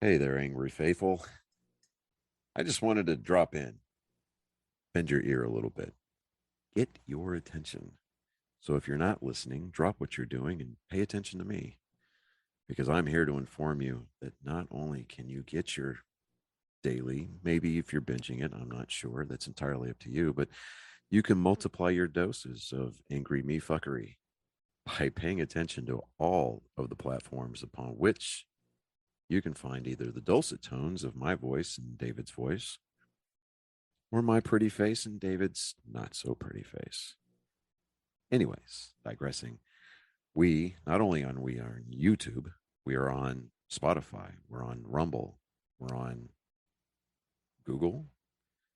Hey there, angry faithful. I just wanted to drop in, bend your ear a little bit, get your attention. So if you're not listening, drop what you're doing and pay attention to me because I'm here to inform you that not only can you get your daily, maybe if you're binging it, I'm not sure, that's entirely up to you, but you can multiply your doses of angry me fuckery by paying attention to all of the platforms upon which you can find either the dulcet tones of my voice and David's voice or my pretty face and David's not so pretty face. Anyways, digressing, we not only on we are on YouTube, we are on Spotify, we're on Rumble, we're on Google,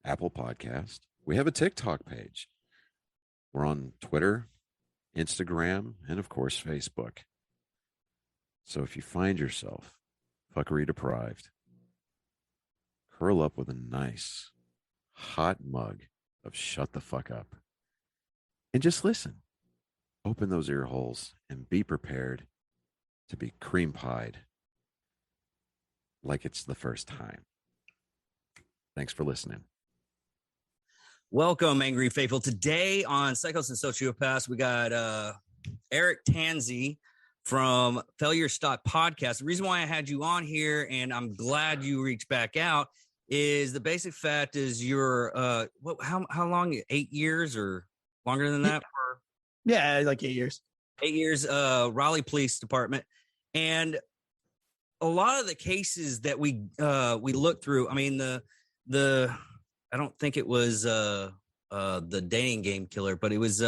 Apple Podcast. We have a TikTok page. We're on Twitter, Instagram, and of course Facebook. So if you find yourself fuckery deprived, curl up with a nice hot mug of shut the fuck up and just listen. Open those ear holes and be prepared to be cream pied like it's the first time. Thanks for listening. Welcome, Angry Faithful. Today on Psychos and Sociopaths, we got Eric Tansey from Faiure Podcast. The reason why I had you on here, and I'm glad you reached back out, is the basic fact is you're how long? 8 years or longer than that? Yeah, like 8 years. 8 years, Raleigh Police Department. And a lot of the cases that we looked through, I mean, the I don't think it was the dating game killer, but it was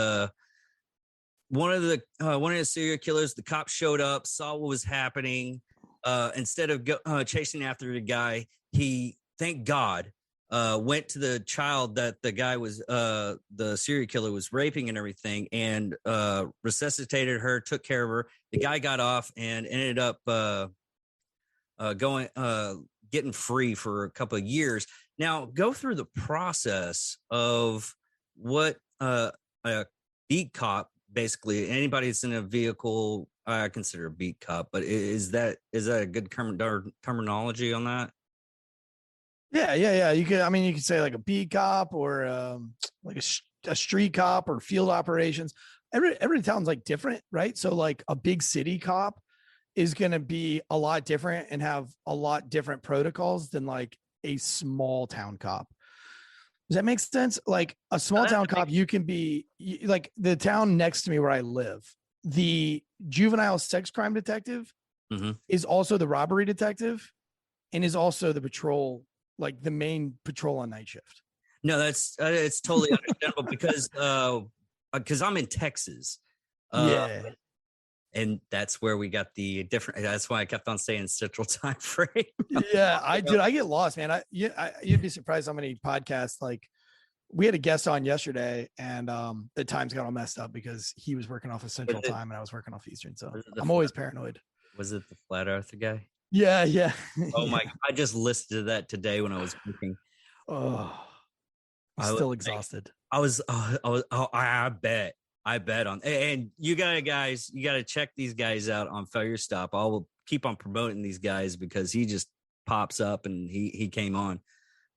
one of the serial killers. The cops showed up, saw what was happening. Instead of chasing after the guy, he, thank God, went to the child that the guy was the serial killer was raping and everything, and resuscitated her, took care of her. The guy got off and ended up getting free for a couple of years. Now go through the process of what a beat cop, basically anybody that's in a vehicle, I consider a beat cop, but is that a good terminology on that? Yeah. You could say like a beat cop or like a street cop or field operations. Every town's like different, right? So like a big city cop is going to be a lot different and have a lot different protocols than like a small town cop. Does that make sense? Like a small town cop, you can be like the town next to me where I live. The juvenile sex crime detective is also the robbery detective and is also the patrol, like the main patrol on night shift. No, that's it's totally understandable because I'm in Texas. Yeah. And that's where we got the different. That's why I kept on saying Central Time frame. Yeah, I get lost, man. You'd be surprised how many podcasts. Like, we had a guest on yesterday, and the times got all messed up because he was working off of Central Time and I was working off Eastern. So I'm always paranoid. Was it the Flat Earther guy? Yeah. Oh my! I just listened to that today when I was working. Oh, I'm still exhausted. I bet on, and you got to check these guys out on Faiure. I will keep on promoting these guys because he just pops up and he came on.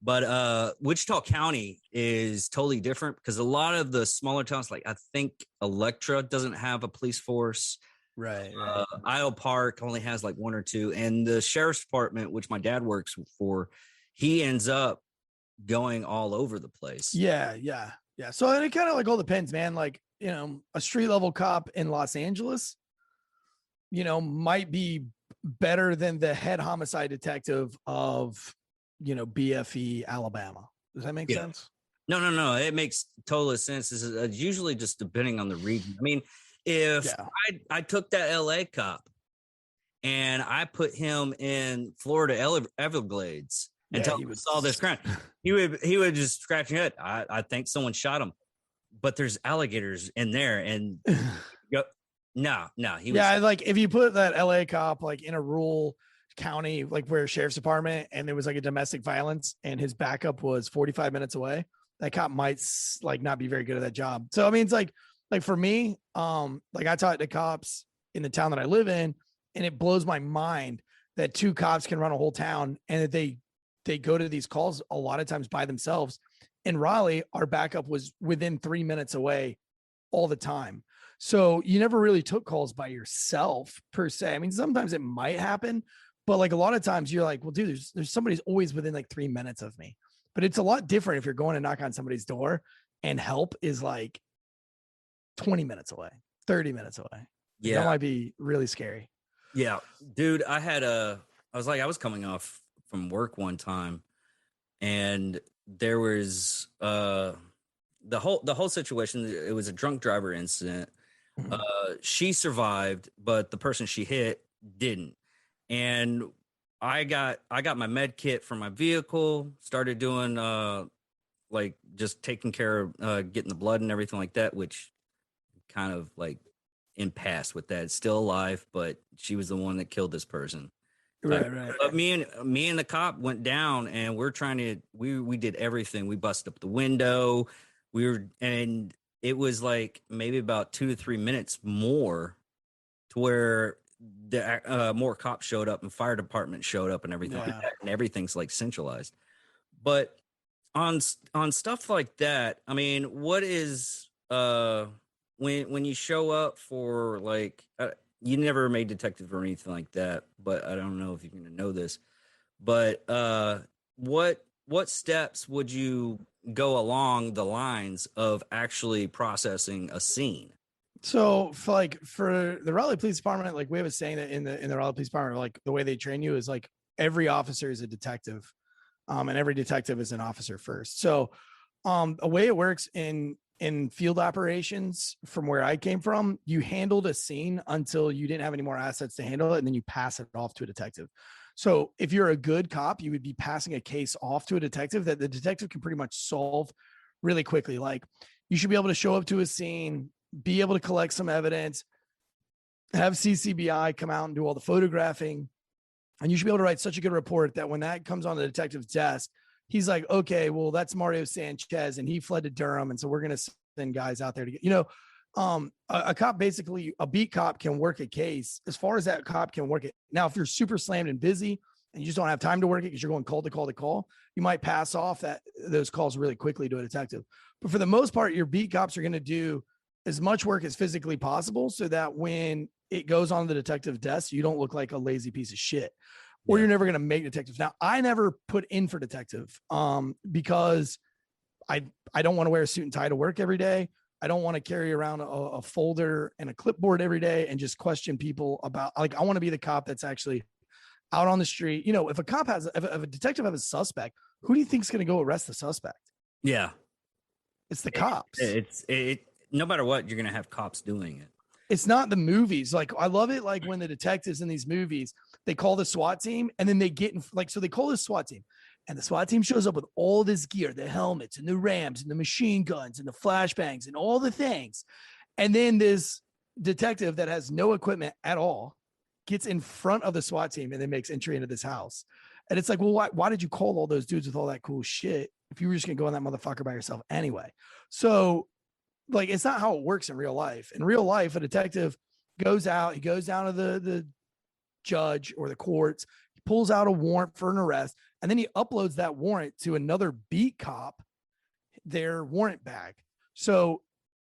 But Wichita County is totally different because a lot of the smaller towns, like I think Electra doesn't have a police force. Right. Isle Park only has like one or two, and the sheriff's department, which my dad works for, he ends up going all over the place. Yeah. So it kind of like all depends, man. Like, a street level cop in Los Angeles, might be better than the head homicide detective of, BFE, Alabama. Does that make sense? No. It makes total sense. It's usually just depending on the region. I mean, if I took that LA cop and I put him in Florida Everglades until he saw this crime, he would just scratch his head. I think someone shot him. But there's alligators in there, and no, he was. Yeah, like if you put that LA cop like in a rural county, like where sheriff's department, and there was like a domestic violence, and his backup was 45 minutes away, that cop might like not be very good at that job. So I mean, it's like for me, like I talk to cops in the town that I live in, and it blows my mind that 2 cops can run a whole town, and that they go to these calls a lot of times by themselves. In Raleigh, our backup was within 3 minutes away all the time. So you never really took calls by yourself per se. I mean, sometimes it might happen, but like a lot of times you're like, well, dude, there's somebody's always within like 3 minutes of me. But it's a lot different if you're going to knock on somebody's door and help is like 20 minutes away, 30 minutes away. Yeah. That might be really scary. Yeah, dude, I was coming off from work one time, and there was the whole situation. It was a drunk driver incident. She survived, but the person she hit didn't. And I got my med kit for my vehicle, started doing like just taking care of getting the blood and everything like that, which kind of like impasse with that. It's still alive, but she was the one that killed this person. Right. But me and the cop went down, and we did everything. We busted up the window. And it was like maybe about 2 to 3 minutes more to where the more cops showed up and fire department showed up and everything like that, and everything's like centralized. But on stuff like that, I mean, what is when you show up for like you never made detective or anything like that, but I don't know if you're going to know this, but what steps would you go along the lines of actually processing a scene? So for the Raleigh Police Department, like we have a saying that in the Raleigh Police Department, like the way they train you is like every officer is a detective, and every detective is an officer first. So a way it works in field operations from where I came from, you handled a scene until you didn't have any more assets to handle it, and then you pass it off to a detective. So if you're a good cop, you would be passing a case off to a detective that the detective can pretty much solve really quickly. Like you should be able to show up to a scene, be able to collect some evidence, have CCBI come out and do all the photographing. And you should be able to write such a good report that when that comes on the detective's desk, he's like, okay, well, that's Mario Sanchez and he fled to Durham. And so we're going to send guys out there to get, a cop, basically a beat cop can work a case as far as that cop can work it. Now, if you're super slammed and busy and you just don't have time to work it because you're going call to call to call, you might pass off those calls really quickly to a detective. But for the most part, your beat cops are going to do as much work as physically possible so that when it goes on the detective desk, you don't look like a lazy piece of shit, or you're never going to make detectives. Now, I never put in for detective because I don't want to wear a suit and tie to work every day. I don't want to carry around a folder and a clipboard every day and just question people about, like, I want to be the cop that's actually out on the street. If a cop if a detective has a suspect, who do you think is going to go arrest the suspect? Yeah. It's the cops. It no matter what, you're going to have cops doing it. It's not the movies. Like, I love it. Like when the detectives in these movies, they call the SWAT team and then they get in, like, so they call the SWAT team and the SWAT team shows up with all this gear, the helmets and the rams and the machine guns and the flashbangs and all the things. And then this detective that has no equipment at all gets in front of the SWAT team and then makes entry into this house. And it's like, well, why did you call all those dudes with all that cool shit if you were just going to go in that motherfucker by yourself anyway? So, like, it's not how it works in real life. In real life, a detective goes out, he goes down to the judge or the courts, he pulls out a warrant for an arrest, and then he uploads that warrant to another beat cop, their warrant bag. So,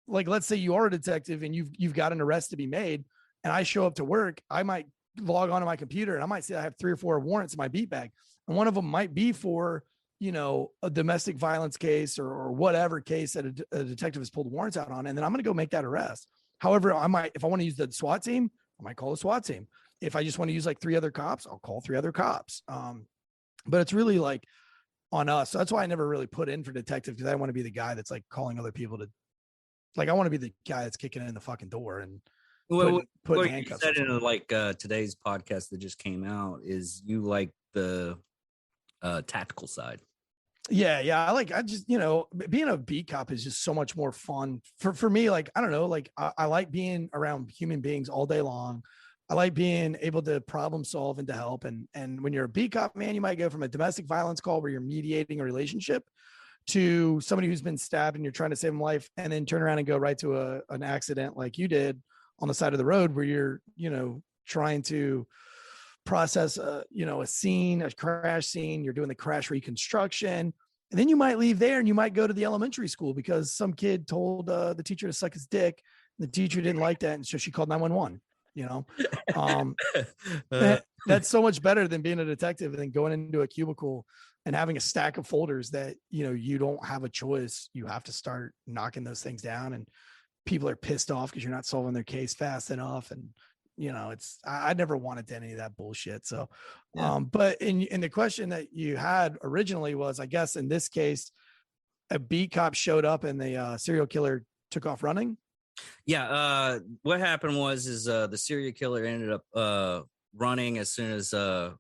like, let's say you are a detective and you've got an arrest to be made, and I show up to work, I might log onto my computer and I might say I have 3 or 4 warrants in my beat bag, and one of them might be for a domestic violence case or whatever case that a detective has pulled warrants out on. And then I'm going to go make that arrest. However, if I want to use the SWAT team, I might call the SWAT team. If I just want to use like 3 other cops, I'll call 3 other cops. But it's really like on us. So that's why I never really put in for detective, because I want to be the guy that's like calling other people to, like, I want to be the guy that's kicking in the fucking door and put handcuffs. You said in like today's podcast that just came out is you like the tactical side. Yeah. I just, being a beat cop is just so much more fun for me. Like, I don't know, like I like being around human beings all day long. I like being able to problem solve and to help. And when you're a beat cop, man, you might go from a domestic violence call where you're mediating a relationship to somebody who's been stabbed and you're trying to save them life, and then turn around and go right to an accident like you did on the side of the road where you're, trying to process, a scene, a crash scene. You're doing the crash reconstruction. And then you might leave there and you might go to the elementary school because some kid told the teacher to suck his dick. The teacher didn't like that. And so she called 911, that's so much better than being a detective and then going into a cubicle and having a stack of folders that, you don't have a choice. You have to start knocking those things down, and people are pissed off because you're not solving their case fast enough. And, I never wanted any of that bullshit. So, but in the question that you had originally was, I guess in this case, a beat cop showed up and the serial killer took off running. Yeah. What happened was the serial killer ended up running as soon as the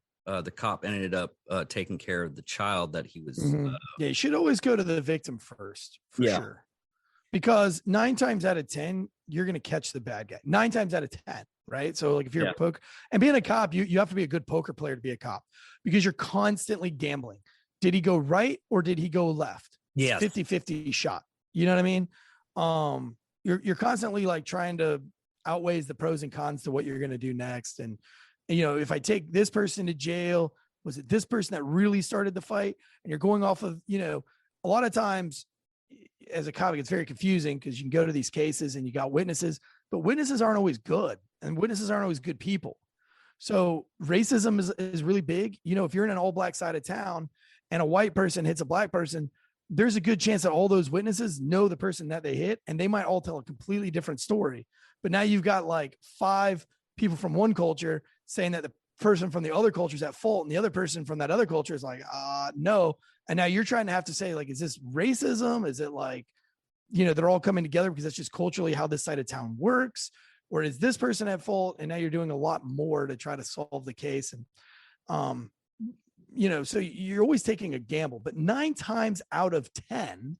cop ended up taking care of the child that he was. Yeah, you should always go to the victim first, for sure. Because 9 times out of 10, you're going to catch the bad guy. 9 times out of 10, right? So like if you're a poker, and being a cop, you have to be a good poker player to be a cop because you're constantly gambling. Did he go right or did he go left? Yeah. 50-50 shot. You know what I mean? You're constantly like trying to outweighs the pros and cons to what you're going to do next. And, if I take this person to jail, was it this person that really started the fight? And you're going off of, a lot of times as a cop, it's very confusing because you can go to these cases and you got witnesses, but witnesses aren't always good and witnesses aren't always good people. So racism is really big. If you're in an all black side of town and a white person hits a black person, there's a good chance that all those witnesses know the person that they hit, and they might all tell a completely different story. But now you've got like 5 people from one culture saying that the person from the other culture is at fault, and the other person from that other culture is like, no. And now you're trying to have to say, like, is this racism? Is it like, they're all coming together because that's just culturally how this side of town works? Or is this person at fault? And now you're doing a lot more to try to solve the case. And, so you're always taking a gamble, but 9 times out of 10,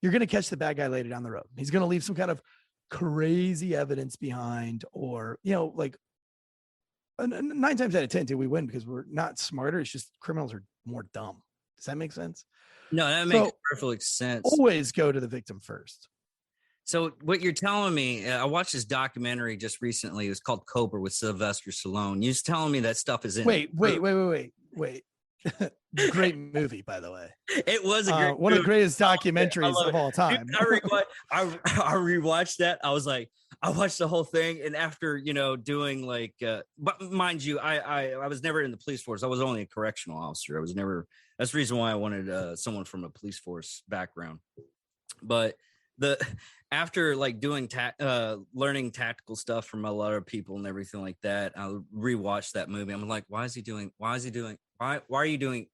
you're going to catch the bad guy later down the road. He's going to leave some kind of crazy evidence behind, or, like 9 times out of 10, we win because we're not smarter. It's just criminals are more dumb. Does that make sense? No, that makes perfect sense. Always go to the victim first. So what you're telling me, I watched this documentary just recently. It was called Cobra with Sylvester Stallone. You're just telling me that stuff is in. Wait. Great movie, by the way. It was a great one of the greatest documentaries of all time. Dude, I rewatched that. I was like, I watched the whole thing, and after doing like, but mind you, I was never in the police force. I was only a correctional officer. I was never. That's the reason why I wanted someone from a police force background. But after like doing learning tactical stuff from a lot of people and everything like that, I rewatched that movie. I'm like, why are you doing?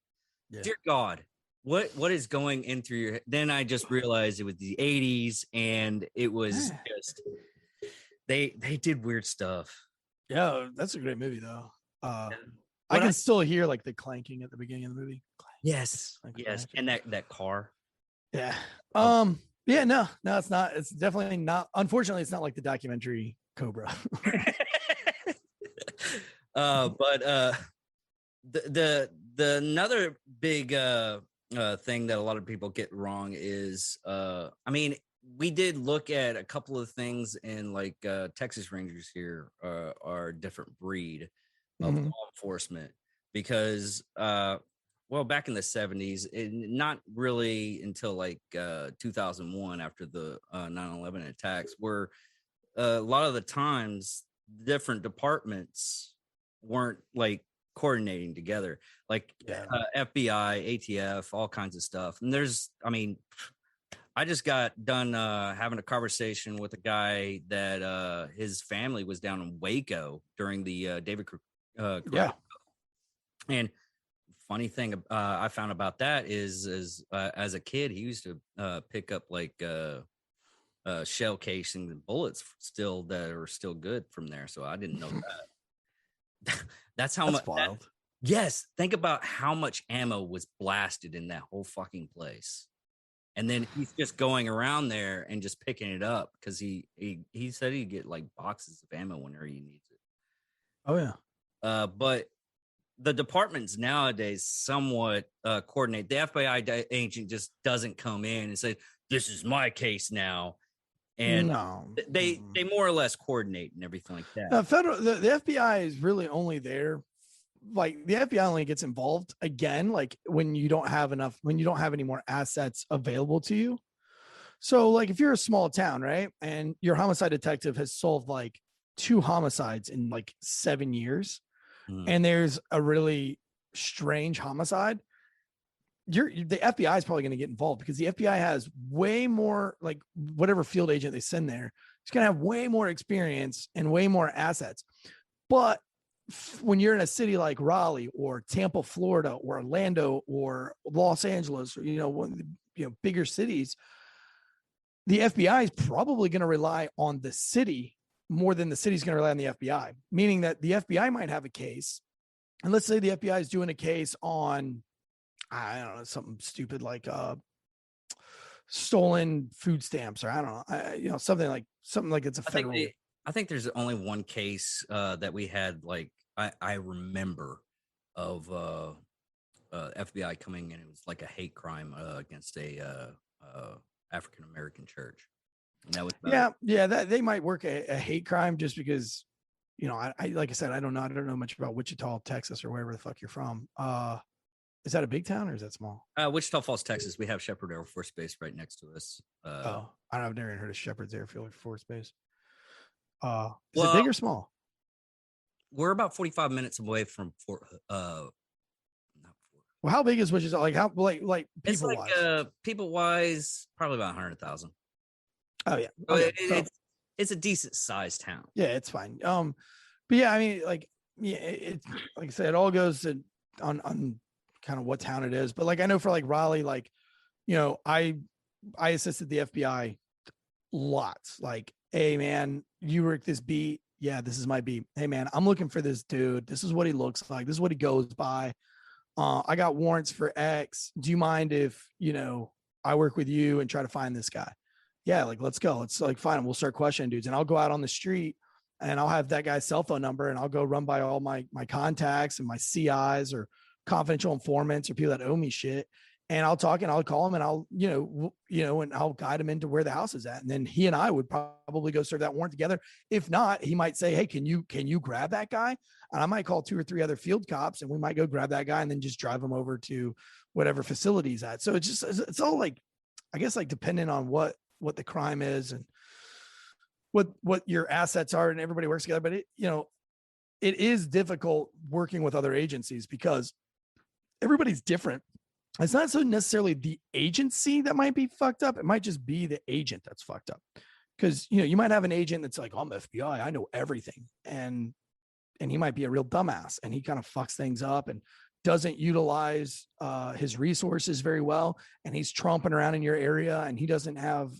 Yeah. Dear God, what is going in through your head? Then I just realized it was the 80s, and it was just they did weird stuff. Yeah, that's a great movie though. I can still hear like the clanking at the beginning of the movie. Yes, and that car. Yeah. Yeah, no, it's not. It's definitely not. Unfortunately, it's not like the documentary Cobra. But the another big thing that a lot of people get wrong is, I mean, we did look at a couple of things in like Texas Rangers here are a different breed of law enforcement because back in the 70s, not really until like 2001 after the 9/11 attacks, where a lot of the times different departments weren't like coordinating together, like FBI, ATF, all kinds of stuff. And I just got done having a conversation with a guy that his family was down in Waco during the David and funny thing I found about that is as a kid, he used to pick up like shell casings and bullets still that are still good from there. So I didn't know that. That's much wild. Yes. Think about how much ammo was blasted in that whole fucking place. And then he's just going around there and just picking it up because he said he'd get like boxes of ammo whenever he needs it. Oh yeah. But the departments nowadays somewhat coordinate. The FBI agent just doesn't come in and say, "This is my case now," and they more or less coordinate and everything like that. The FBI is really only there like the FBI only gets involved again, like when you don't have any more assets available to you. So like if you're a small town, right, and your homicide detective has solved like 2 homicides in like 7 years, and there's a really strange homicide, the FBI is probably going to get involved because the FBI has way more, like whatever field agent they send there, it's going to have way more experience and way more assets. But when you're in a city like Raleigh or Tampa, Florida, or Orlando or Los Angeles, or bigger cities, the FBI is probably going to rely on the city more than the city's going to rely on the FBI. Meaning that the FBI might have a case, and let's say the FBI is doing a case on, I don't know, something stupid like stolen food stamps, or I don't know, something like it's a federal. I think there's only one case that we had, like I remember, of FBI coming in. It was like a hate crime against a African American church, and that was that they might work a hate crime just because, I like I said, I don't know much about Wichita, Texas, or wherever the fuck you're from. Is that a big town or is that small? Wichita Falls, Texas. We have Shepherd Air Force Base right next to us. I've never even heard of Shepherd's Air Force Base. Is it big or small? We're about 45 minutes away from Fort. Well, how big is Wichita? Like how like people wise? People wise, probably about 100,000. Oh yeah, okay. It's a decent sized town. Yeah, it's fine. But yeah, I mean, it's like I said, it all goes to on kind of what town it is. But like I know for like Raleigh, like I assisted the FBI lots. Like, hey man, you work this beat. Yeah, this is my beat. Hey man, I'm looking for this dude. This is what he looks like. This is what he goes by. I got warrants for X. Do you mind if I work with you and try to find this guy? Yeah, like let's go. Let's like find him. We'll start questioning dudes, and I'll go out on the street and I'll have that guy's cell phone number, and I'll go run by all my contacts and my CIs or confidential informants or people that owe me shit. And I'll talk and I'll call him and I'll, and I'll guide him into where the house is at. And then he and I would probably go serve that warrant together. If not, he might say, hey, can you grab that guy? And I might call 2 or 3 other field cops and we might go grab that guy and then just drive him over to whatever facility he's at. So it's all like, I guess, like depending on what the crime is and what your assets are, and everybody works together. But it is difficult working with other agencies because everybody's different. It's not so necessarily the agency that might be fucked up. It might just be the agent that's fucked up. Because, you might have an agent that's like, I'm FBI, I know everything. And he might be a real dumbass and he kind of fucks things up and doesn't utilize his resources very well. And he's tromping around in your area and he doesn't have,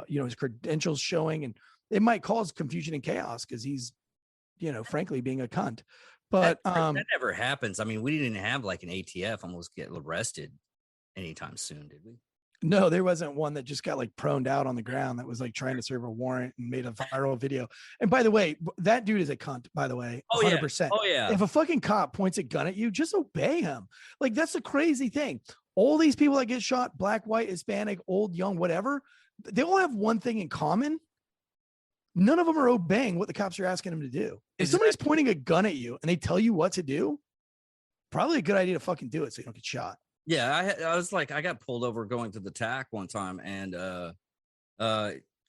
his credentials showing. And it might cause confusion and chaos because he's, frankly, being a cunt. But that never happens. I mean, we didn't have like an ATF almost get arrested anytime soon, did we? No, there wasn't one that just got like proned out on the ground that was like trying to serve a warrant and made a viral video. And by the way, that dude is a cunt, by the way. 100%. Oh, yeah. If a fucking cop points a gun at you, just obey him. Like, that's the crazy thing. All these people that get shot, black, white, Hispanic, old, young, whatever, they all have one thing in common. None of them are obeying what the cops are asking them to do. If somebody's pointing a gun at you and they tell you what to do, probably a good idea to fucking do it so you don't get shot. Yeah, I was like, I got pulled over going to the TAC one time, and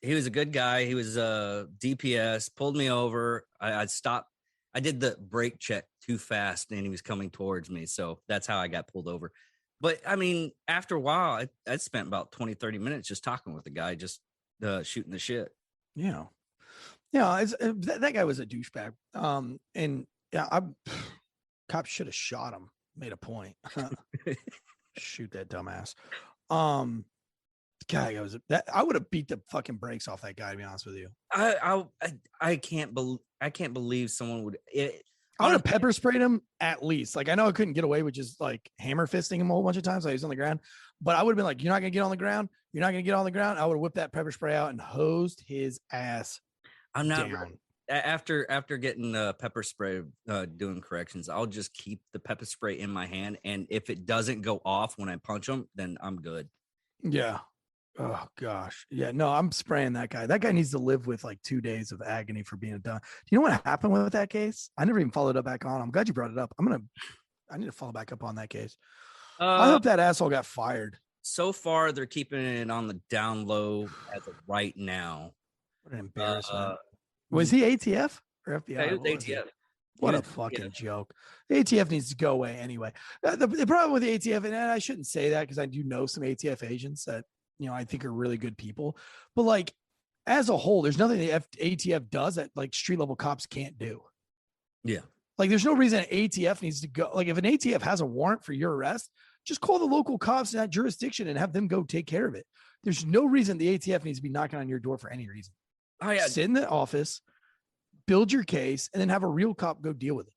he was a good guy. He was DPS, pulled me over. I stopped. I did the brake check too fast, and he was coming towards me. So that's how I got pulled over. But, I mean, after a while, I spent about 20, 30 minutes just talking with the guy, just shooting the shit. Yeah. Yeah, that guy was a douchebag. And yeah, cops should have shot him. Made a point. Shoot that dumbass. God, I would have beat the fucking brakes off that guy, to be honest with you. I can't believe someone would. I would have pepper sprayed him at least. Like, I know I couldn't get away with just like hammer fisting him a whole bunch of times. So he was on the ground, but I would have been like, "You're not gonna get on the ground. You're not gonna get on the ground." I would have whipped that pepper spray out and hosed his ass. I'm not down. After getting pepper spray doing corrections, I'll just keep the pepper spray in my hand, and if it doesn't go off when I punch them, then I'm good. Yeah. Oh gosh. Yeah, no, I'm spraying that guy. That guy needs to live with like 2 days of agony for being done. Do you know what happened with that case? I never even followed up back on. I'm glad you brought it up. I need to follow back up on that case. I Uh, hope that asshole got fired. so far they're keeping it on the down low as of right now. What an embarrassment. Uh, Was he ATF or FBI? yeah, it was What was he? ATF. What He a was fucking ATF. joke. The ATF needs to go away anyway. The problem with the ATF, and I shouldn't say that because I do know some ATF agents that, I think are really good people. But like, as a whole, there's nothing the ATF does that like street level cops can't do. Yeah. Like, there's no reason an ATF needs to go. Like, if an ATF has a warrant for your arrest, just call the local cops in that jurisdiction and have them go take care of it. There's no reason the ATF needs to be knocking on your door for any reason. Oh yeah. Sit in the office, build your case, and then have a real cop go deal with it.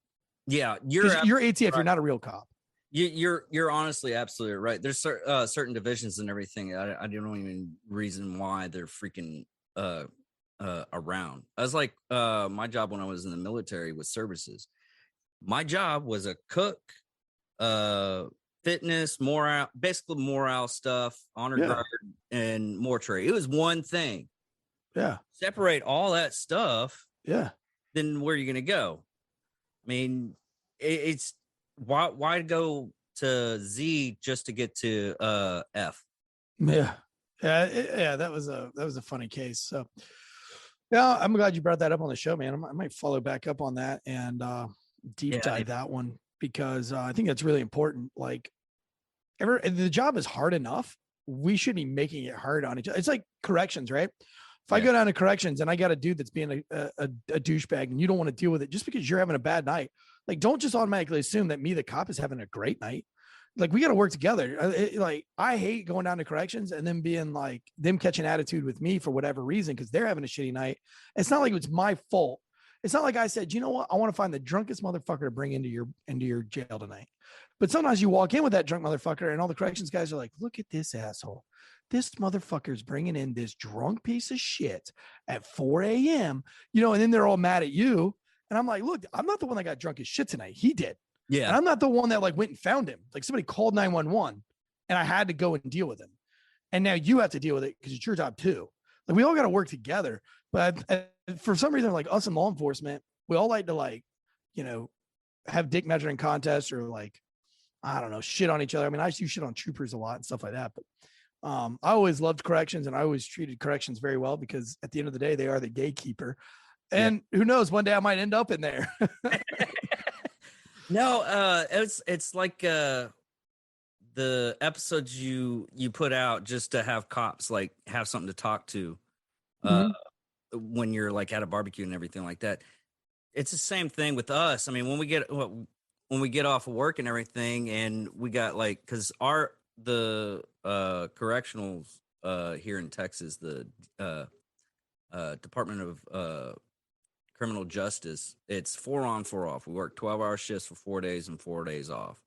Yeah. You're ATF. right. You're not a real cop. You're honestly absolutely right. There's certain divisions and everything. I don't even reason why they're freaking around. I was like, my job when I was in the military was services. My job was a cook, fitness, morale stuff, honor guard, and mortuary. It was one thing. Yeah. Separate all that stuff. Yeah. Then where are you going to go? I mean, it's why go to Z just to get to F? Yeah. Yeah. That was a funny case. So yeah, I'm glad you brought that up on the show, man. I might follow back up on that and deep dive that one because I think that's really important. Like, the job is hard enough. We shouldn't be making it hard on each other. It's like corrections, right? If I go down to corrections and I got a dude that's being a douchebag and you don't want to deal with it just because you're having a bad night, like, don't just automatically assume that me, the cop, is having a great night. Like, we got to work together. Like, I hate going down to corrections and then being like them catching attitude with me for whatever reason because they're having a shitty night. It's not like it's my fault. It's not like I said, you know what? I want to find the drunkest motherfucker to bring into your jail tonight. But sometimes you walk in with that drunk motherfucker and all the corrections guys are like, look at this asshole. This motherfucker's bringing in this drunk piece of shit at 4 a.m., and then they're all mad at you. And I'm like, look, I'm not the one that got drunk as shit tonight. He did. Yeah. And I'm not the one that like went and found him. Like, somebody called 911 and I had to go and deal with him. And now you have to deal with it because it's your job too. Like, we all got to work together. But for some reason, like us in law enforcement, we all like to like, have dick measuring contests or like, I don't know, shit on each other. I mean, I used to shit on troopers a lot and stuff like that. But I always loved corrections and I always treated corrections very well because at the end of the day, they are the gatekeeper. And who knows, one day I might end up in there. No, it's like the episodes you put out just to have cops like have something to talk to when you're like at a barbecue and everything like that. It's the same thing with us. I mean, when we get off of work and everything, and we got like because the correctionals here in Texas, the Department of Criminal Justice, it's 4 on, 4 off. We work 12-hour shifts for 4 days and 4 days off.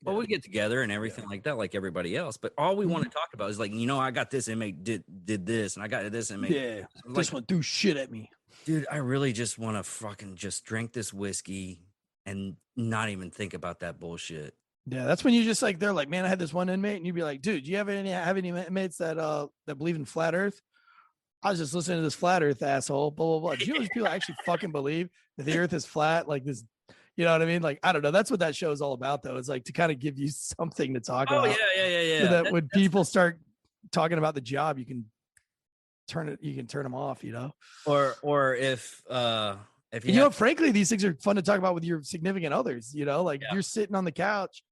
But we get together and everything like that, like everybody else. But all we want to talk about is like, I got this inmate did this, and I got this inmate. Yeah, this one threw shit at me, dude. I really just want to fucking just drink this whiskey and not even think about that bullshit. Yeah, that's when you just like, they're like, man, I had this one inmate, and you'd be like, dude, do you have any inmates that believe in flat Earth? I was just listening to this flat Earth asshole, blah, blah, blah. Do you know these people actually fucking believe that the Earth is flat? Like this, you know what I mean? Like, I don't know. That's what that show is all about, though. It's like to kind of give you something to talk about. Oh, yeah. So that when people start talking about the job, you can turn them off, Or if you frankly, these things are fun to talk about with your significant others, like you're sitting on the couch,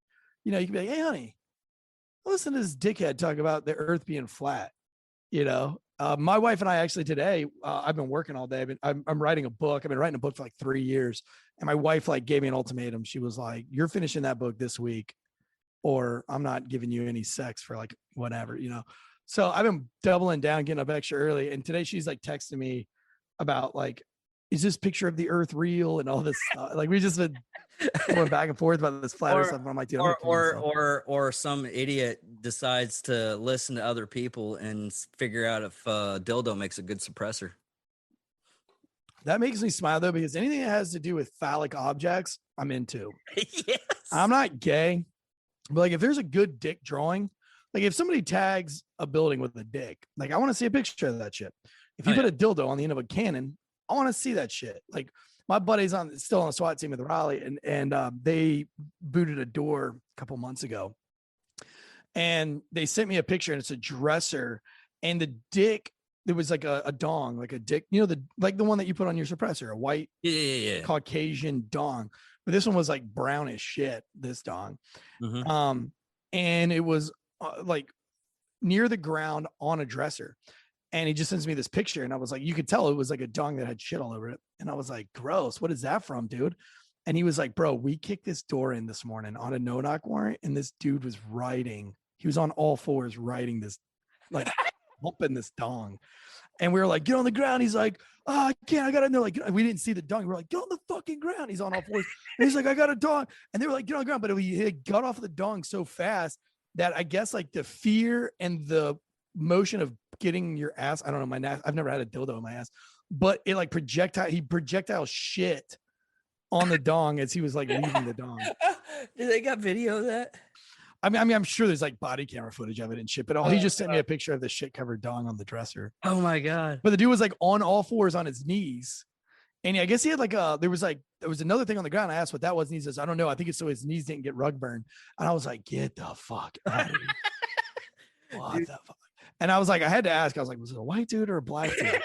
you can be like, hey, honey, listen to this dickhead talk about the Earth being flat, my wife and I actually today, I've been working all day. I'm writing a book. I've been writing a book for like 3 years. And my wife like gave me an ultimatum. She was like, you're finishing that book this week or I'm not giving you any sex for like whatever, So I've been doubling down, getting up extra early. And today she's like texting me about like, is this picture of the Earth real and all this stuff? Like we just been going back and forth about this flat Earth stuff. I'm like, dude, or some idiot decides to listen to other people and figure out if dildo makes a good suppressor. That makes me smile though, because anything that has to do with phallic objects, I'm into. Yes. I'm not gay, but like if there's a good dick drawing, like if somebody tags a building with a dick, like I want to see a picture of that shit. If Oh, you put yeah. a dildo on the end of a cannon, I want to see that shit. Like my buddy's still on the SWAT team with Raleigh, and they booted a door a couple months ago, and they sent me a picture, and it's a dresser, and the dick. There was like a dong, like a dick, you know, the one that you put on your suppressor, a white Yeah. Caucasian dong. But this one was like brown as shit, this dong. Mhm. And it was like near the ground on a dresser. And he just sends me this picture, and I was like, you could tell it was like a dong that had shit all over it. And I was like, gross, what is that from, dude? And he was like, bro, we kicked this door in this morning on a no-knock warrant, and this dude was he was on all fours riding this, like humping this dong. And we were like, get on the ground. He's like, oh, I can't, I got in there. Like, we didn't see the dong. We were like, get on the fucking ground. He's on all fours. And he's like, I got a dong. And they were like, get on the ground. But he got off the dong so fast that I guess like the fear and the motion of getting your ass, I don't know, my ass, I've never had a dildo in my ass, but it like projectile shit on the dong as he was like leaving the dong. Did they got video of that? I mean, I'm sure there's like body camera footage of it and shit, but he just sent me a picture of the shit covered dong on the dresser. Oh my God. But the dude was like on all fours on his knees. And I guess he had like there was another thing on the ground. I asked what that was. And he says, I don't know. I think it's so his knees didn't get rug burn. And I was like, get the fuck out of here. What the fuck? And I was like, I had to ask, I was like, was it a white dude or a black dude?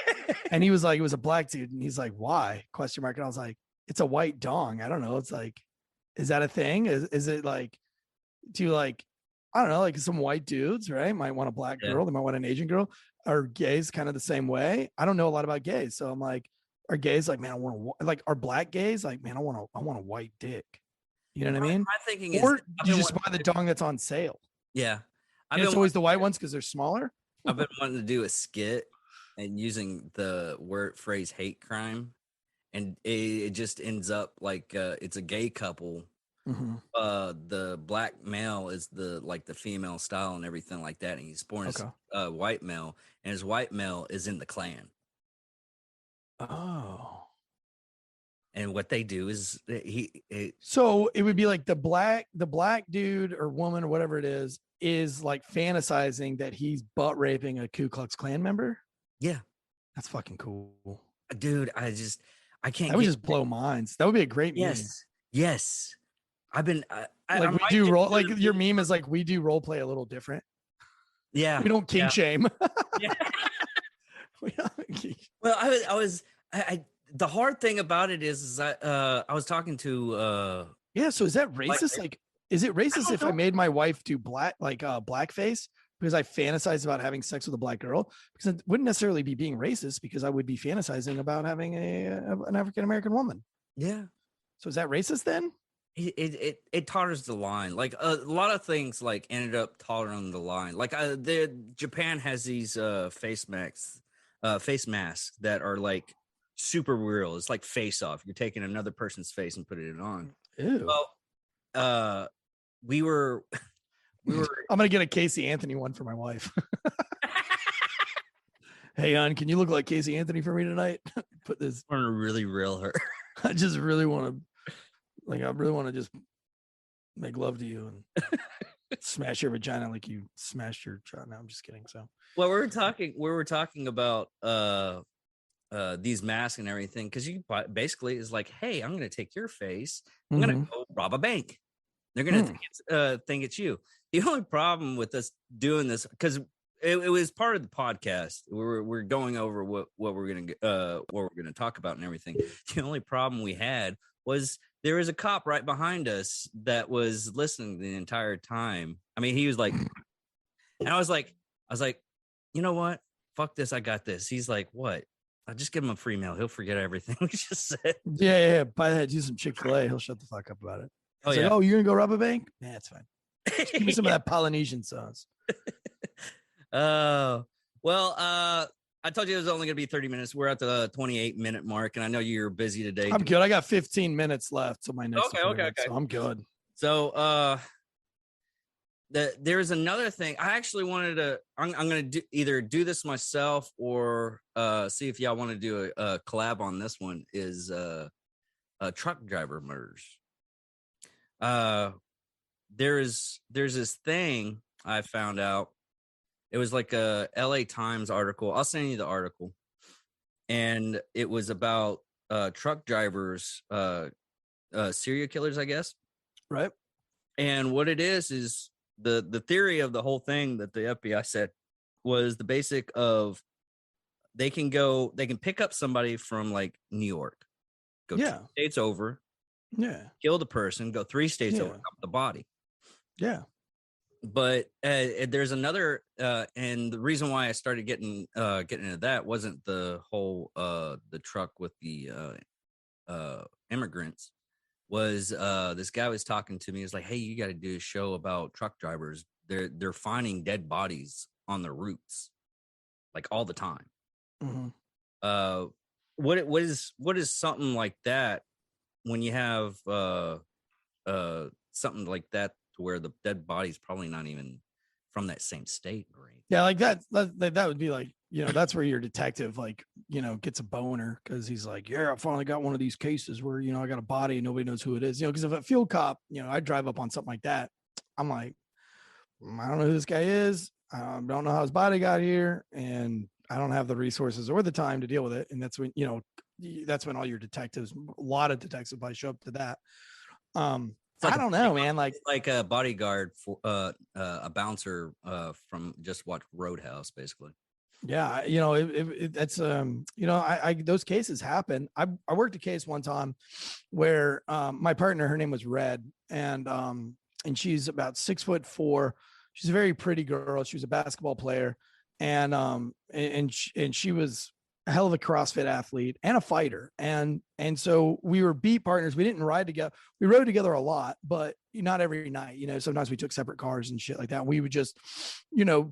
And he was like, it was a black dude. And he's like, why? Question mark. And I was like, it's a white dong. I don't know. It's like, is that a thing? Is it like, do you like, I don't know, like some white dudes, right? Might want a black girl. They might want an Asian girl. Are gays kind of the same way? I don't know a lot about gays. So I'm like, are gays like, man, I want like, are black gays like, man, I want a white dick. You know what I mean? My thinking Or is, you just buy the dong that's on sale. yeah. And it's always the white ones because they're smaller. I've been wanting to do a skit and using the phrase hate crime, and it just ends up like it's a gay couple. Mm-hmm. The black male is the female style and everything like that, and he's born as white male, and his white male is in the Klan. Oh. And what they do is so it would be like the black dude or woman or whatever it is like fantasizing that he's butt raping a Ku Klux Klan member. Yeah, that's fucking cool, dude. I can't. That would just blow minds. That would be a great meme. Yes. I've been like we do role like your meme is like we do role play a little different. Yeah, we don't kink shame. Yeah. Well, I was the hard thing about it is I was talking to yeah. So is that racist? Like, is it racist if I made my wife do blackface because I fantasize about having sex with a black girl? Because it wouldn't necessarily be being racist because I would be fantasizing about having an African American woman. Yeah. So is that racist then? It totters the line. Like a lot of things like ended up tottering the line. Like Japan has these face masks that are like super real. It's like Face Off. You're taking another person's face and putting it on. Ew. Well, we were I'm gonna get a Casey Anthony one for my wife. Hey, hon, can you look like Casey Anthony for me tonight? Put this. I want to really reel her. I just really want to. Like, I really want to just make love to you and smash your vagina like you smashed your child. No, I'm just kidding. So, well, we were talking about these masks and everything because you basically is like, hey, I'm going to take your face. I'm going to go rob a bank. They're going to think it's you. The only problem with us doing this because it was part of the podcast. We're going over what we're gonna talk about and everything. The only problem we had was there was a cop right behind us that was listening the entire time. I mean, he was like, and I was like, you know what? Fuck this. I got this. He's like, what? I'll just give him a free meal. He'll forget everything we just said. Yeah. Buy that. Do some Chick-fil-A. He'll shut the fuck up about it. Oh, yeah. Like, oh, you're gonna go rob a bank? Nah, it's fine. Just give me some of that Polynesian sauce. Well, I told you it was only going to be 30 minutes. We're at the 28-minute mark, and I know you're busy today. I'm good. I got 15 minutes left to my next Okay. So I'm good. So, there's another thing. I actually wanted to. I'm going to either do this myself or see if y'all want to do a collab on this one. Is truck driver murders. There's this thing. I found out. It was like a LA Times article. I'll send you the article. And it was about truck drivers, serial killers, I guess. Right. And what it is the theory of the whole thing that the FBI said was the basic of they can pick up somebody from like New York, go 2 states over, kill the person, go 3 states over, dump the body. Yeah. But there's another, and the reason why I started getting into that wasn't the whole the truck with the immigrants. Was this guy was talking to me? He's like, "Hey, you got to do a show about truck drivers. They're finding dead bodies on their routes, like all the time." Mm-hmm. What is something like that when you have something like that to where the dead body's probably not even from that same state or anything? Yeah, like that would be like, that's where your detective like, gets a boner because he's like, yeah, I finally got one of these cases where, I got a body and nobody knows who it is. Because if a field cop, I drive up on something like that, I'm like, I don't know who this guy is. I don't know how his body got here, and I don't have the resources or the time to deal with it. And that's when, that's when all your detectives, a lot of detectives probably show up to that. Like I don't know, man. Like a bodyguard for a bouncer from just watch Roadhouse, basically. Yeah, that's I those cases happen. I worked a case one time where my partner, her name was Red, and she's about 6'4". She's a very pretty girl. She was a basketball player, and she was a hell of a CrossFit athlete and a fighter. And so we were beat partners. We didn't ride together. We rode together a lot, but not every night. Sometimes we took separate cars and shit like that. We would just,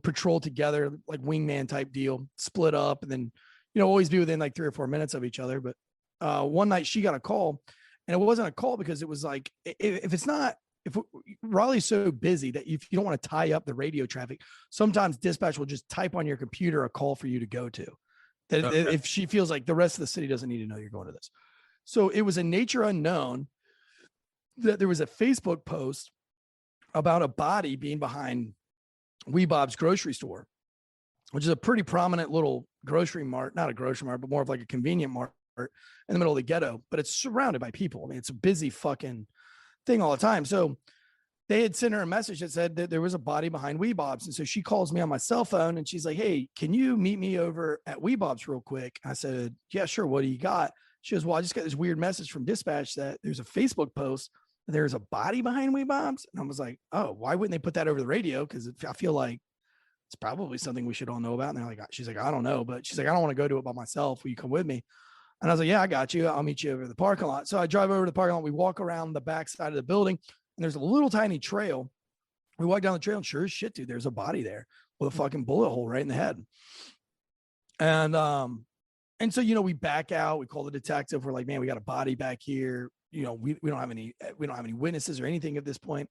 patrol together, like wingman type deal, split up, and then, always be within like 3 or 4 minutes of each other. But one night she got a call, and it wasn't a call because it was like, if Raleigh's so busy that if you don't want to tie up the radio traffic, sometimes dispatch will just type on your computer a call for you to go to. That if she feels like the rest of the city doesn't need to know you're going to this. So it was a nature unknown that there was a Facebook post about a body being behind Wee Bob's grocery store, which is a pretty prominent little grocery mart, not a grocery mart, but more of like a convenient mart in the middle of the ghetto, but it's surrounded by people. I mean, it's a busy fucking thing all the time. So they had sent her a message that said that there was a body behind Wee Bob's. And so she calls me on my cell phone and she's like, hey, can you meet me over at Wee Bob's real quick? I said, yeah, sure. What do you got? She goes, well, I just got this weird message from dispatch that there's a Facebook post. There's a body behind Wee Bob's. And I was like, oh, why wouldn't they put that over the radio? Because I feel like it's probably something we should all know about. And they're like, she's like, I don't know. But she's like, I don't want to go to it by myself. Will you come with me? And I was like, yeah, I got you. I'll meet you over the parking lot. So I drive over to the parking lot. We walk around the back side of the building and there's a little tiny trail. We walk down the trail and sure as shit, dude, there's a body there with a fucking bullet hole right in the head. And so, we back out, we call the detective. We're like, man, we got a body back here. We don't have any witnesses or anything at this point.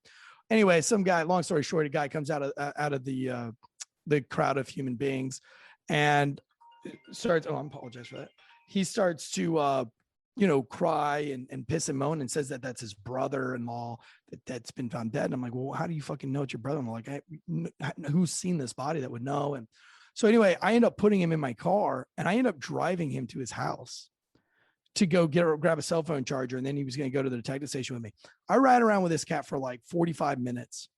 Anyway, some guy, long story short, a guy comes out of the crowd of human beings and starts, I apologize for that. He starts to, cry and piss and moan and says that that's his brother-in-law that's been found dead. And I'm like, well, how do you fucking know it's your brother-in-law? Like, who's seen this body that would know? And so anyway, I end up putting him in my car and I end up driving him to his house to go grab a cell phone charger. And then he was going to go to the detective station with me. I ride around with this cat for like 45 minutes.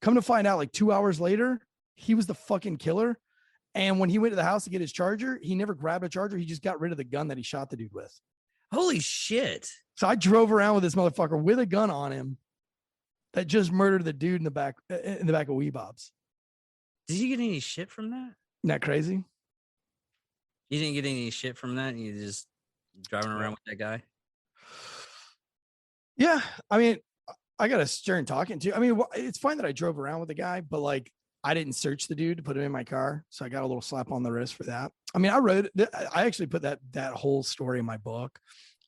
Come to find out, like 2 hours later, he was the fucking killer. And when he went to the house to get his charger, he never grabbed a charger. He just got rid of the gun that he shot the dude with. Holy shit. So I drove around with this motherfucker with a gun on him that just murdered the dude in the back of Wee Bob's. Did you get any shit from that? Isn't that crazy? You didn't get any shit from that? You just driving around with that guy? Yeah. I mean, I got a stern talking to. I mean, it's fine that I drove around with the guy, but like, I didn't search the dude to put him in my car. So I got a little slap on the wrist for that. I mean, I actually put that whole story in my book.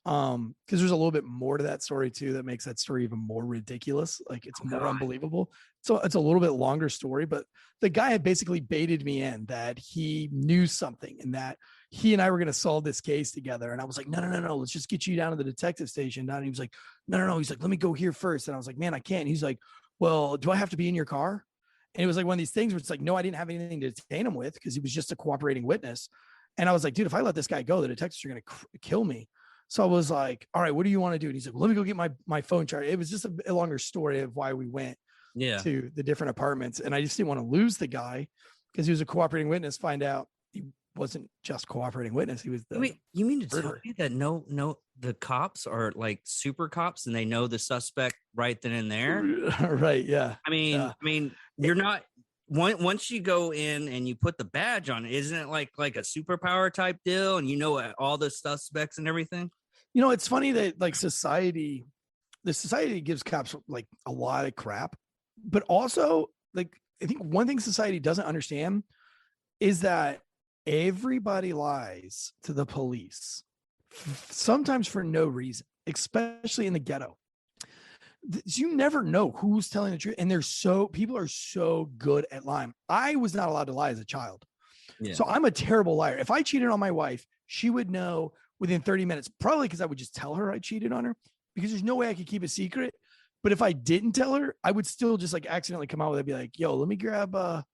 Cause there's a little bit more to that story too, that makes that story even more ridiculous. Like it's more unbelievable. So it's a little bit longer story, but the guy had basically baited me in that he knew something and that he and I were going to solve this case together. And I was like, no. Let's just get you down to the detective station. And he was like, no. He's like, let me go here first. And I was like, man, I can't. He's like, well, do I have to be in your car? And it was like one of these things where it's like, no, I didn't have anything to detain him with because he was just a cooperating witness. And I was like, dude, if I let this guy go, the detectives are going to kill me. So I was like, all right, what do you want to do? And he's like, well, let me go get my phone charger. It was just a longer story of why we went to the different apartments. And I just didn't want to lose the guy because he was a cooperating witness. Find out he wasn't just cooperating witness. He was the you mean to tell me that the cops are like super cops and they know the suspect right then and there? Right. Yeah. I mean, you're not once you go in and you put the badge on, isn't it like a superpower type deal? And you know all the suspects and everything. You know, it's funny that like the society gives cops like a lot of crap, but also like I think one thing society doesn't understand is that everybody lies to the police, sometimes for no reason, especially in the ghetto. You never know who's telling the truth. And people are so good at lying. I was not allowed to lie as a child. Yeah. So I'm a terrible liar. If I cheated on my wife, she would know within 30 minutes, probably because I would just tell her I cheated on her because there's no way I could keep a secret. But if I didn't tell her, I would still just like accidentally come out with it, be like, yo, let me grab that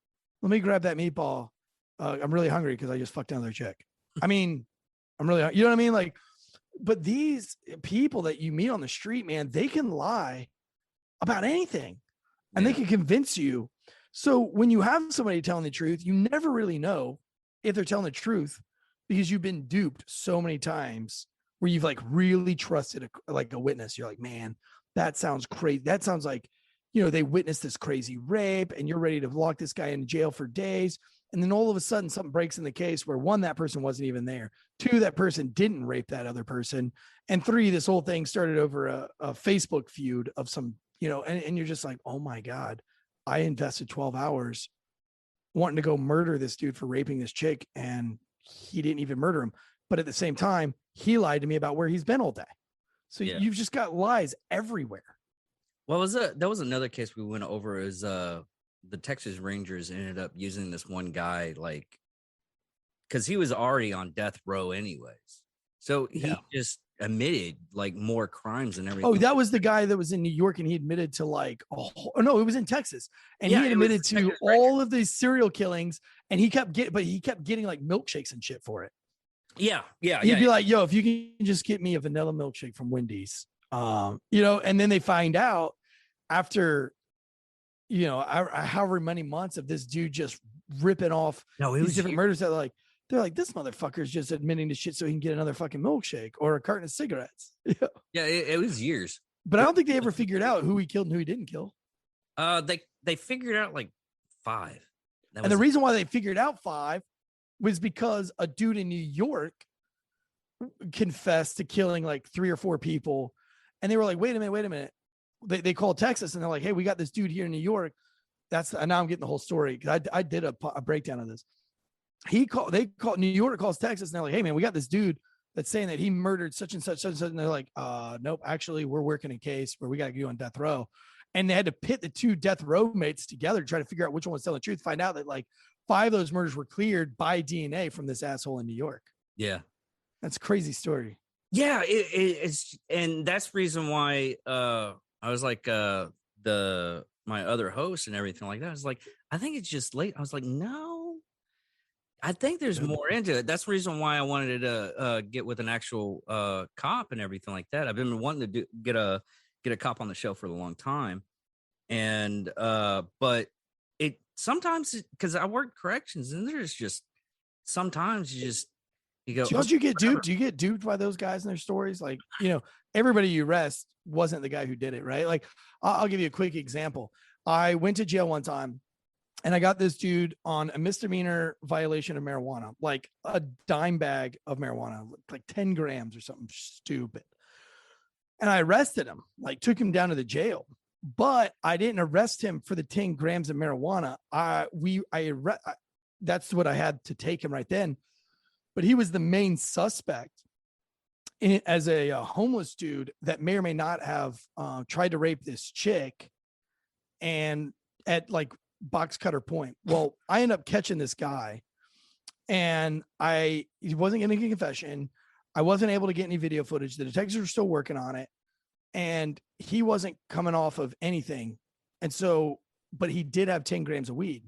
meatball. I'm really hungry because I just fucked another chick. I mean, I'm really, you know what I mean? Like, but these people that you meet on the street, man, they can lie about anything and they can convince you. So when you have somebody telling the truth, you never really know if they're telling the truth because you've been duped so many times where you've like really trusted a witness. You're like, man, that sounds crazy. That sounds like, you know, they witnessed this crazy rape and you're ready to lock this guy in jail for days. And then all of a sudden something breaks in the case where one, that person wasn't even there. Two, that person didn't rape that other person. And three, this whole thing started over a Facebook feud of some, you know, and you're just like, oh my God, I invested 12 hours wanting to go murder this dude for raping this chick. And he didn't even murder him. But at the same time, he lied to me about where he's been all day. So you've just got lies everywhere. Well, that was another case we went over is the Texas Rangers ended up using this one guy, like, because he was already on death row anyways. So he just admitted like more crimes and everything. Oh, that was the guy that was in New York and he admitted to like, no, it was in Texas. And he admitted to all of these serial killings and he kept getting like milkshakes and shit for it. Yeah. He'd be like, yo, if you can just get me a vanilla milkshake from Wendy's, you know, and then they find out after, you know, however many months of this dude just ripping off these different murders that they're like, this motherfucker's just admitting to shit so he can get another fucking milkshake or a carton of cigarettes. Yeah, it was years. But I don't think they ever figured out who he killed and who he didn't kill. They figured out like 5. And the reason why they figured out 5 was because a dude in New York confessed to killing like 3 or 4 people. And they were like, wait a minute. They called Texas and they're like, hey, we got this dude here in New York. And now I'm getting the whole story. I did a breakdown of this. They called New York, calls Texas and they're like, hey man, we got this dude that's saying that he murdered such and such. And they're like, nope, actually we're working a case where we got to go on death row. And they had to pit the 2 death row mates together to try to figure out which one was telling the truth, find out that like 5 of those murders were cleared by DNA from this asshole in New York. Yeah. That's a crazy story. Yeah. It's, and that's the reason why, I was like, my other host and everything like that. I was like, I think it's just late. I was like, no, I think there's more into it. That's the reason why I wanted to get with an actual cop and everything like that. I've been wanting to get a cop on the show for a long time. And but it sometimes because I work corrections and there's just sometimes you go, don't you get duped? Do you get duped by those guys and their stories? Like, you know, everybody you arrest wasn't the guy who did it, right? Like, I'll give you a quick example. I went to jail one time and I got this dude on a misdemeanor violation of marijuana, like a dime bag of marijuana, like 10 grams or something stupid. And I arrested him, like took him down to the jail, but I didn't arrest him for the 10 grams of marijuana. That's what I had to take him right then. But he was the main suspect as a homeless dude that may or may not have tried to rape this chick and at like box cutter point. Well, I ended up catching this guy and he wasn't getting a confession. I wasn't able to get any video footage. The detectives were still working on it and he wasn't coming off of anything. And so but he did have 10 grams of weed.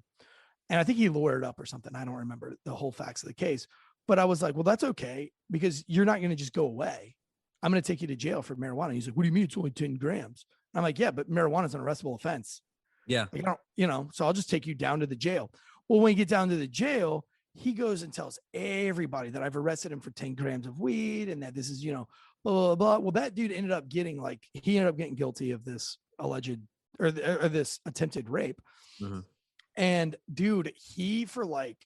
And I think he lawyered up or something. I don't remember the whole facts of the case, but I was like, well, that's okay, because you're not going to just go away. I'm going to take you to jail for marijuana. He's like, what do you mean it's only 10 grams? I'm like, yeah, but marijuana is an arrestable offense. Yeah. Like, I don't, so I'll just take you down to the jail. Well, when you get down to the jail, he goes and tells everybody that I've arrested him for 10 grams of weed and that this is, blah, blah, blah. Well, that dude ended up getting guilty of this alleged or this attempted rape. Mm-hmm. And dude, he for like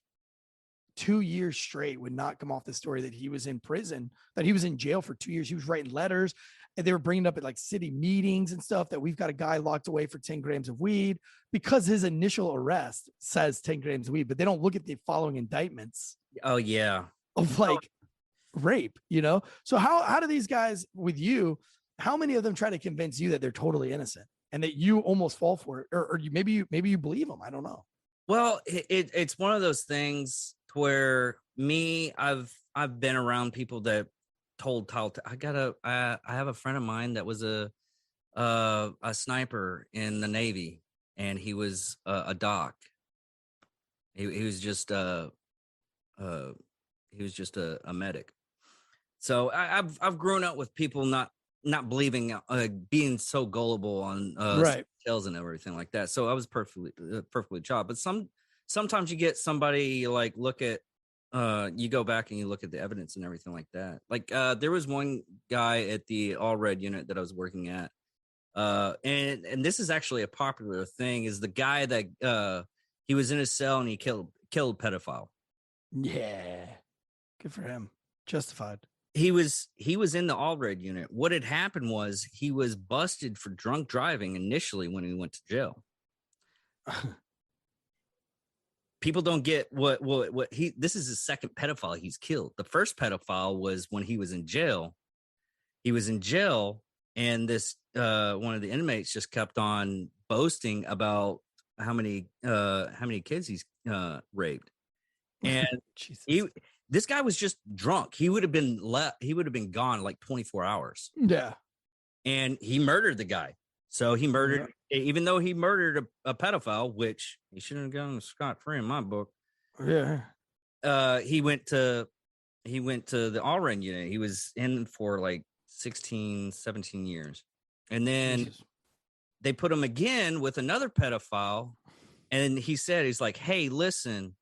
2 years straight would not come off the story that he was in prison, that he was in jail for 2 years. He was writing letters and they were bringing up at like city meetings and stuff that we've got a guy locked away for 10 grams of weed, because his initial arrest says 10 grams of weed, but they don't look at the following indictments. Oh yeah. Of like rape, So how do these guys with you, how many of them try to convince you that they're totally innocent and that you almost fall for it? Or maybe you believe them. I don't know. Well, it's one of those things where I've been around people that told I have a friend of mine that was a sniper in the Navy, and he was a doc. He was just a medic. So I've grown up with people not believing, being so gullible on right. tales and everything like that. So I was perfectly chopped. But sometimes you get somebody like look at you go back and you look at the evidence and everything like that. Like there was one guy at the All Red unit that I was working at, and this is actually a popular thing. Is the guy that he was in his cell and he killed pedophile. Yeah, good for him. Justified. He was in the All Red unit. What had happened was he was busted for drunk driving initially when he went to jail. People don't get what this is his second pedophile he's killed. The first pedophile was when he was in jail. He was in jail, and this one of the inmates just kept on boasting about how many kids he's raped. And this guy was just drunk. He would have been gone like 24 hours. Yeah. And he murdered the guy. So he murdered, even though he murdered a pedophile, which he shouldn't have gone scot-free in my book. Yeah. He went to the All-Ren unit. He was in for like 16, 17 years. And then they put him again with another pedophile. And he's like, hey, listen,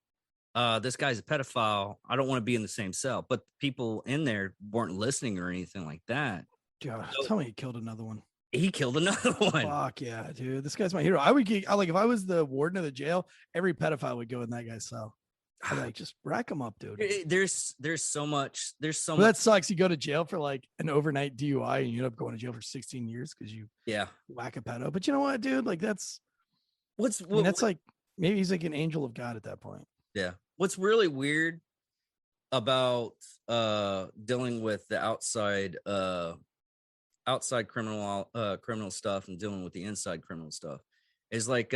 this guy's a pedophile. I don't want to be in the same cell. But people in there weren't listening or anything like that. God, tell me he killed another one. He killed another one. Fuck yeah, dude. This guy's my hero. I would if I was the warden of the jail, every pedophile would go in that guy's cell. I'd like, just rack him up, dude. There's so much. That sucks. You go to jail for like an overnight DUI and you end up going to jail for 16 years because you whack a pedo. But you know what, dude? Like that's like maybe he's like an angel of God at that point. Yeah. What's really weird about dealing with the outside criminal stuff and dealing with the inside criminal stuff is like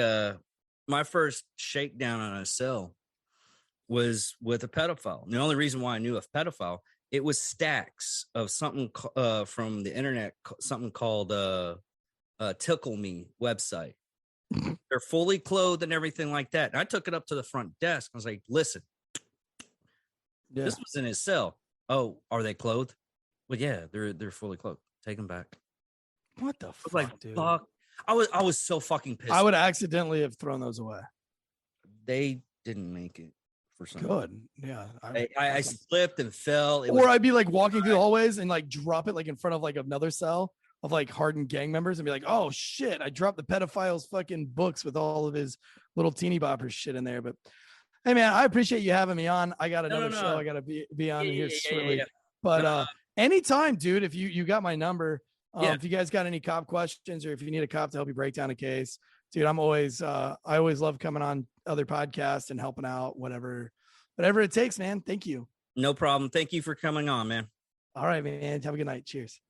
my first shakedown on a cell was with a pedophile. And the only reason why I knew a pedophile, it was stacks of something from the internet, something called Tickle Me website. They're fully clothed and everything like that. And I took it up to the front desk. I was like, listen, this was in his cell. Oh, are they clothed? Well, yeah, they're fully clothed. Take them back. What the fuck, like, dude? Fuck. I was so fucking pissed. I would accidentally have thrown those away. They didn't make it for some. Good. Yeah. I slipped and fell. I'd be like walking through the hallways and like drop it like in front of like another cell of like hardened gang members and be like, oh shit, I dropped the pedophile's fucking books with all of his little teeny boppers shit in there. But hey man, I appreciate you having me on. I got another show I gotta be on here shortly. But anytime, dude, if you got my number, if you guys got any cop questions or if you need a cop to help you break down a case, dude, I'm always I always love coming on other podcasts and helping out, whatever it takes, man. Thank you. No problem. Thank you for coming on, man. All right, man. Have a good night. Cheers.